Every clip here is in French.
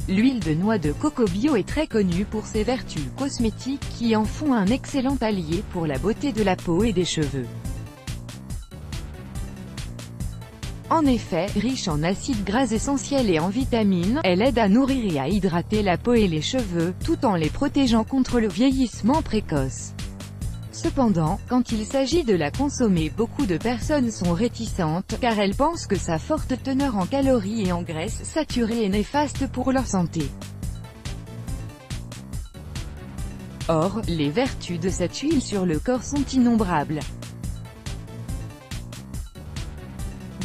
L'huile de noix de coco bio est très connue pour ses vertus cosmétiques qui en font un excellent allié pour la beauté de la peau et des cheveux. En effet, riche en acides gras essentiels et en vitamines, elle aide à nourrir et à hydrater la peau et les cheveux, tout en les protégeant contre le vieillissement précoce. Cependant, quand il s'agit de la consommer, beaucoup de personnes sont réticentes, car elles pensent que sa forte teneur en calories et en graisses saturées est néfaste pour leur santé. Or, les vertus de cette huile sur le corps sont innombrables.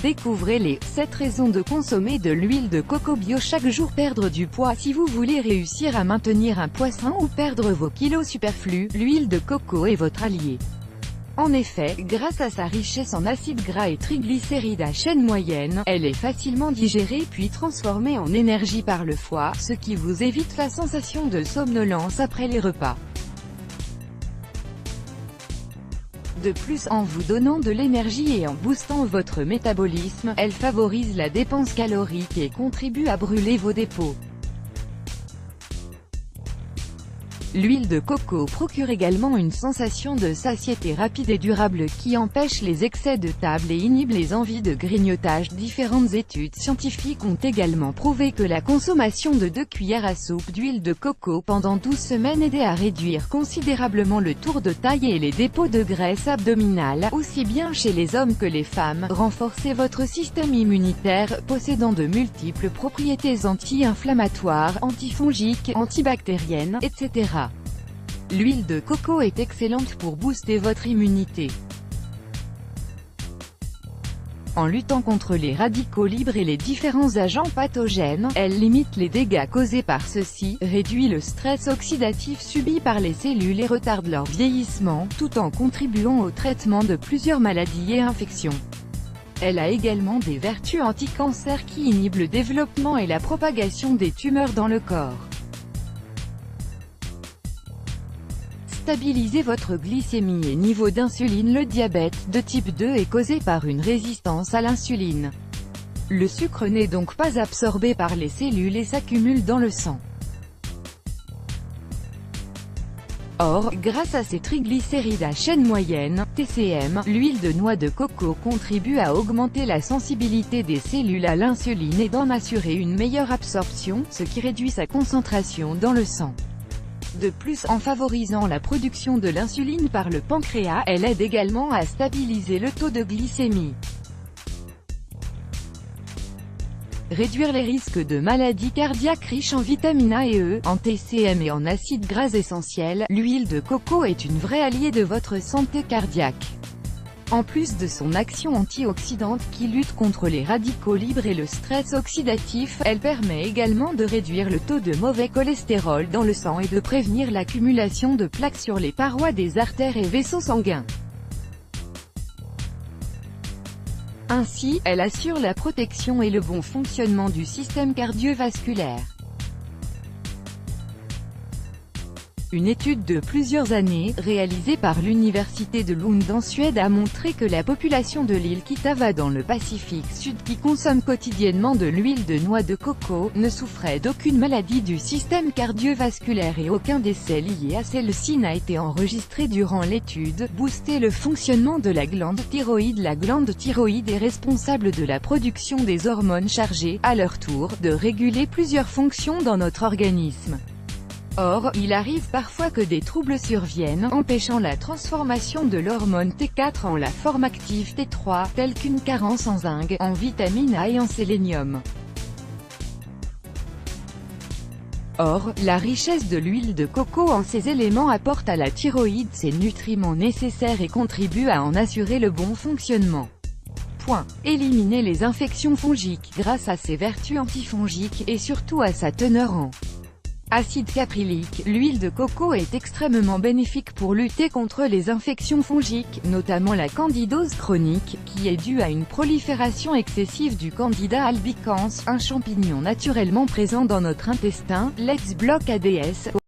Découvrez les 7 raisons de consommer de l'huile de coco bio chaque jour. Perdre du poids. Si vous voulez réussir à maintenir un poids sain ou perdre vos kilos superflus, l'huile de coco est votre allié. En effet, grâce à sa richesse en acides gras et triglycérides à chaîne moyenne, elle est facilement digérée puis transformée en énergie par le foie, ce qui vous évite la sensation de somnolence après les repas. De plus, en vous donnant de l'énergie et en boostant votre métabolisme, elle favorise la dépense calorique et contribue à brûler vos dépôts. L'huile de coco procure également une sensation de satiété rapide et durable qui empêche les excès de table et inhibe les envies de grignotage. Différentes études scientifiques ont également prouvé que la consommation de 2 cuillères à soupe d'huile de coco pendant 12 semaines aidait à réduire considérablement le tour de taille et les dépôts de graisse abdominale, aussi bien chez les hommes que les femmes. Renforcez votre système immunitaire, possédant de multiples propriétés anti-inflammatoires, antifongiques, antibactériennes, etc. L'huile de coco est excellente pour booster votre immunité. En luttant contre les radicaux libres et les différents agents pathogènes, elle limite les dégâts causés par ceux-ci, réduit le stress oxydatif subi par les cellules et retarde leur vieillissement, tout en contribuant au traitement de plusieurs maladies et infections. Elle a également des vertus anti-cancer qui inhibent le développement et la propagation des tumeurs dans le corps. Stabilisez votre glycémie et niveau d'insuline. Le diabète de type 2 est causé par une résistance à l'insuline. Le sucre n'est donc pas absorbé par les cellules et s'accumule dans le sang. Or, grâce à ses triglycérides à chaîne moyenne, TCM, l'huile de noix de coco contribue à augmenter la sensibilité des cellules à l'insuline et d'en assurer une meilleure absorption, ce qui réduit sa concentration dans le sang. De plus, en favorisant la production de l'insuline par le pancréas, elle aide également à stabiliser le taux de glycémie. Réduire les risques de maladies cardiaques. Riche en vitamine A et E, en TCM et en acides gras essentiels, l'huile de coco est une vraie alliée de votre santé cardiaque. En plus de son action antioxydante qui lutte contre les radicaux libres et le stress oxydatif, elle permet également de réduire le taux de mauvais cholestérol dans le sang et de prévenir l'accumulation de plaques sur les parois des artères et vaisseaux sanguins. Ainsi, elle assure la protection et le bon fonctionnement du système cardiovasculaire. Une étude de plusieurs années, réalisée par l'Université de Lund en Suède a montré que la population de l'île Kitava dans le Pacifique Sud qui consomme quotidiennement de l'huile de noix de coco, ne souffrait d'aucune maladie du système cardiovasculaire et aucun décès lié à celle-ci n'a été enregistré durant l'étude. Booster le fonctionnement de la glande thyroïde. La glande thyroïde est responsable de la production des hormones chargées, à leur tour, de réguler plusieurs fonctions dans notre organisme. Or, il arrive parfois que des troubles surviennent, empêchant la transformation de l'hormone T4 en la forme active T3, telle qu'une carence en zinc, en vitamine A et en sélénium. Or, la richesse de l'huile de coco en ces éléments apporte à la thyroïde ses nutriments nécessaires et contribue à en assurer le bon fonctionnement. Éliminer les infections fongiques. Grâce à ses vertus antifongiques, et surtout à sa teneur en acide caprylique, l'huile de coco est extrêmement bénéfique pour lutter contre les infections fongiques, notamment la candidose chronique, qui est due à une prolifération excessive du Candida albicans, un champignon naturellement présent dans notre intestin. Let's block ADS.